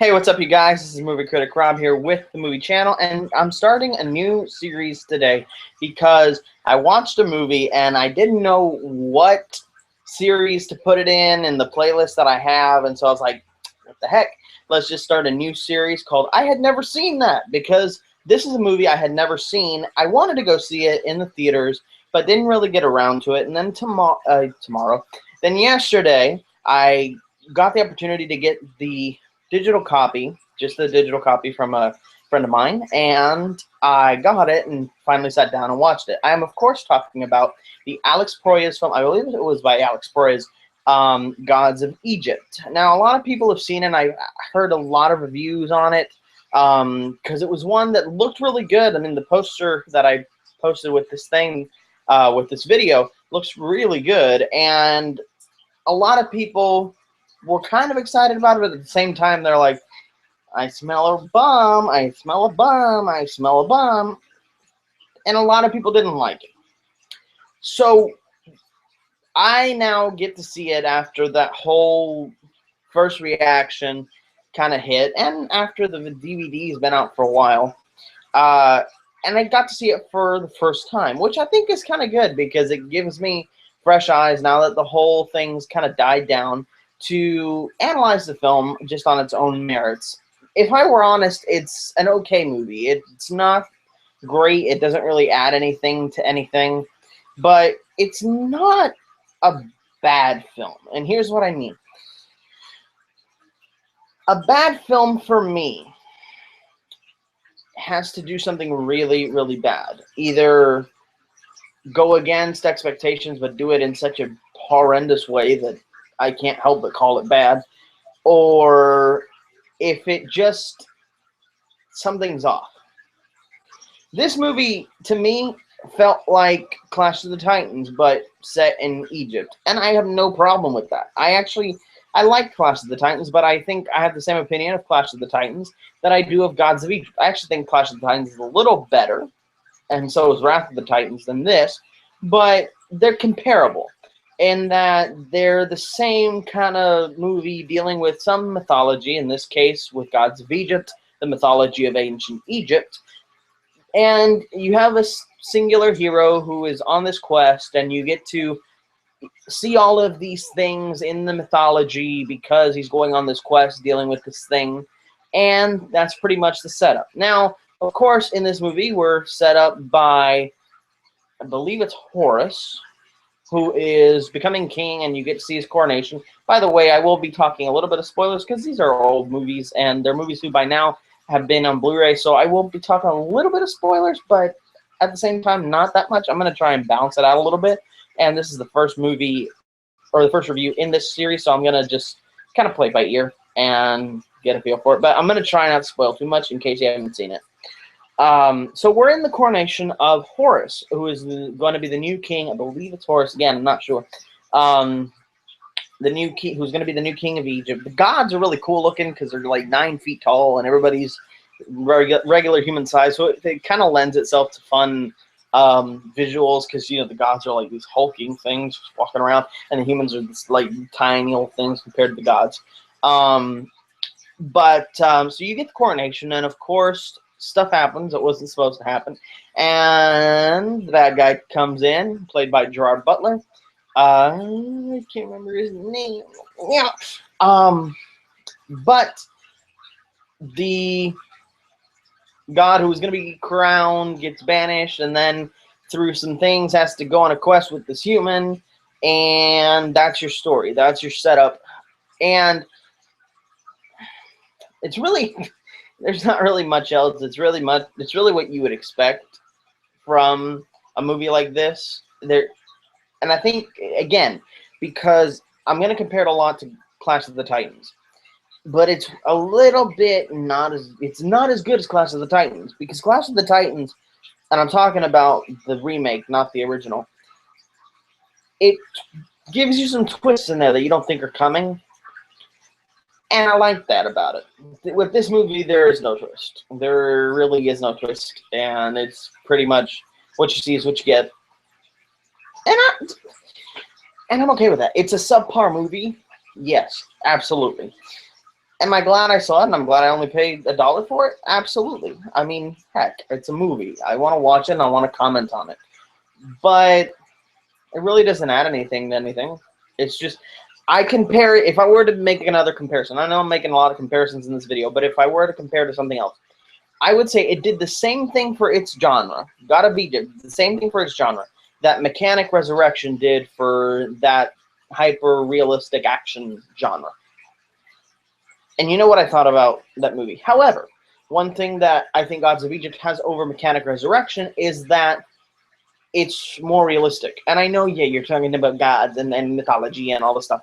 Hey, what's up, you guys? This is Movie Critic Rob here with the Movie Channel, and I'm starting a new series today because I watched a movie and I didn't know what series to put it in the playlist that I have, and so I was like, what the heck? Let's just start a new series called I Had Never Seen That, because this is a movie I had never seen. I wanted to go see it in the theaters, but didn't really get around to it, and then then yesterday, I got the opportunity to get the digital copy, just the digital copy from a friend of mine, and I got it and finally sat down and watched it. I am, of course, talking about the Alex Proyas film. I believe it was by Alex Proyas, Gods of Egypt. Now, a lot of people have seen it. I heard a lot of reviews on it because it was one that looked really good. I mean, the poster that I posted with this thing, with this video, looks really good, and a lot of people were kind of excited about it, but at the same time, they're like, I smell a bum, I smell a bum, I smell a bum. And a lot of people didn't like it. So I now get to see it after that whole first reaction kind of hit, and after the DVD's been out for a while. And I got to see it for the first time, which I think is kind of good because it gives me fresh eyes now that the whole thing's kind of died down to analyze the film just on its own merits. If I were honest, it's an okay movie. It's not great. It doesn't really add anything to anything, but it's not a bad film. And here's what I mean. A bad film for me has to do something really, really bad. Either go against expectations, but do it in such a horrendous way that I can't help but call it bad, or if it just, something's off. This movie, to me, felt like Clash of the Titans, but set in Egypt, and I have no problem with that. I like Clash of the Titans, but I think I have the same opinion of Clash of the Titans that I do of Gods of Egypt. I actually think Clash of the Titans is a little better, and so is Wrath of the Titans, than this, but they're comparable in that they're the same kind of movie dealing with some mythology, in this case with Gods of Egypt, the mythology of ancient Egypt, and you have a singular hero who is on this quest, and you get to see all of these things in the mythology because he's going on this quest dealing with this thing, and that's pretty much the setup. Now, of course, in this movie, we're set up by, I believe it's Horus, who is becoming king, and you get to see his coronation. By the way, I will be talking a little bit of spoilers because these are old movies, and they're movies who by now have been on Blu-ray, so I will be talking a little bit of spoilers, but at the same time, not that much. I'm going to try and balance it out a little bit, and this is the first movie, or the first review in this series, so I'm going to just kind of play it by ear and get a feel for it, but I'm going to try not to spoil too much in case you haven't seen it. So we're in the coronation of Horus, who is going to be the new king. I believe it's Horus again. I'm not sure. The new king, who's going to be the new king of Egypt. The gods are really cool looking because they're like 9 feet tall, and everybody's regular human size. So it kind of lends itself to fun visuals because the gods are like these hulking things walking around, and the humans are this like tiny little things compared to the gods. So you get the coronation, and of course, stuff happens that wasn't supposed to happen, and the bad guy comes in, played by Gerard Butler. I can't remember his name. Yeah. But the god who was going to be crowned gets banished, and then through some things has to go on a quest with this human, and that's your story. That's your setup, and it's really. There's not really much else. It's really what you would expect from a movie like this. And I think, again, because I'm going to compare it a lot to Clash of the Titans, but it's a little bit it's not as good as Clash of the Titans, because Clash of the Titans, and I'm talking about the remake, not the original, it gives you some twists in there that you don't think are coming. And I like that about it. With this movie, there is no twist. There really is no twist. And it's pretty much what you see is what you get. And I'm okay with that. It's a subpar movie. Yes, absolutely. Am I glad I saw it and I'm glad I only paid $1 for it? Absolutely. I mean, heck, it's a movie. I want to watch it and I want to comment on it. But it really doesn't add anything to anything. It's just, I compare it, if I were to make another comparison, I know I'm making a lot of comparisons in this video, but if I were to compare to something else, I would say it did the same thing for its genre. Gotta be the same thing for its genre that Mechanic Resurrection did for that hyper-realistic action genre. And you know what I thought about that movie. However, one thing that I think Gods of Egypt has over Mechanic Resurrection is that it's more realistic. And I know, yeah, you're talking about gods and mythology and all this stuff,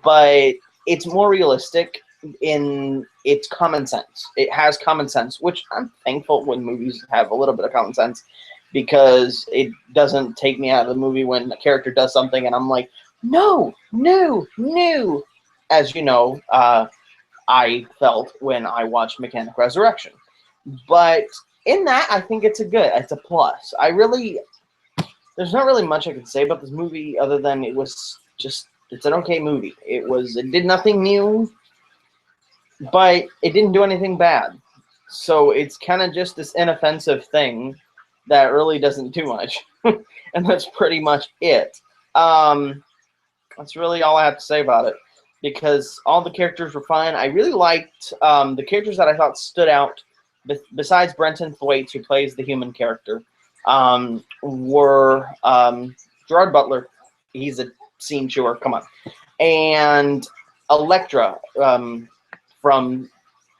but it's more realistic in its common sense. It has common sense, which I'm thankful when movies have a little bit of common sense, because it doesn't take me out of the movie when a character does something and I'm like, no, no, no. As you know, I felt when I watched Mechanic Resurrection. But in that, I think it's a plus. There's not really much I can say about this movie other than it's an okay movie. It did nothing new, but it didn't do anything bad. So it's kind of just this inoffensive thing that really doesn't do much. And that's pretty much it. That's really all I have to say about it, because all the characters were fine. I really liked the characters that I thought stood out, besides Brenton Thwaites, who plays the human character, were Gerard Butler. He's a scene chewer. Come on. And Elektra from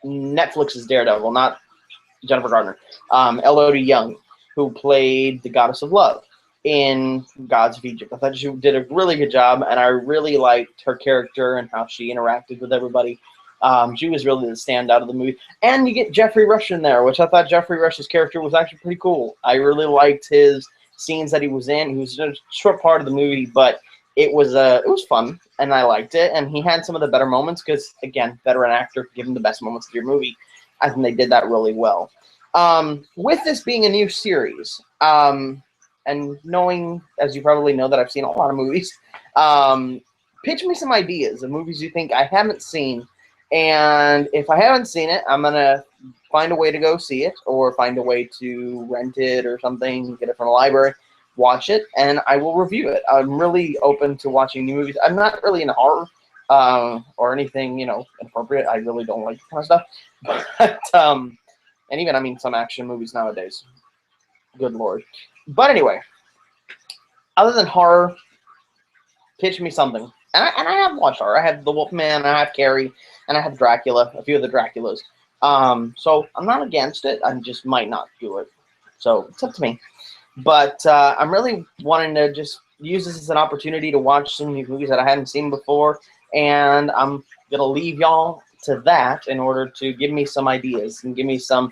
Netflix's Daredevil, not Jennifer Gardner. Elodie Young, who played the Goddess of Love in Gods of Egypt. I thought she did a really good job, and I really liked her character and how she interacted with everybody. She was really the standout of the movie. And you get Jeffrey Rush in there, which I thought Jeffrey Rush's character was actually pretty cool. I really liked his scenes that he was in. He was a short part of the movie, but it was fun, and I liked it. And he had some of the better moments because, again, veteran actor, give him the best moments of your movie. I think they did that really well. With this being a new series, and knowing, as you probably know, that I've seen a lot of movies, pitch me some ideas of movies you think I haven't seen. And if I haven't seen it, I'm going to find a way to go see it, or find a way to rent it or something, get it from a library, watch it, and I will review it. I'm really open to watching new movies. I'm not really into horror or anything, inappropriate. I really don't like that kind of stuff. But, and even, I mean, some action movies nowadays. Good Lord. But anyway, other than horror, pitch me something. And I have watched horror. I have The Wolfman, I have Carrie, and I have Dracula, a few of the Draculas. So I'm not against it. I just might not do it. So it's up to me. But I'm really wanting to just use this as an opportunity to watch some new movies that I hadn't seen before. And I'm going to leave y'all to that in order to give me some ideas and give me some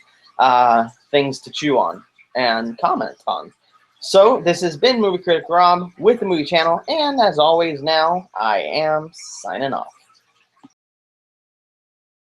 things to chew on and comment on. So this has been Movie Critic Rob with the Movie Channel, and as always now, I am signing off.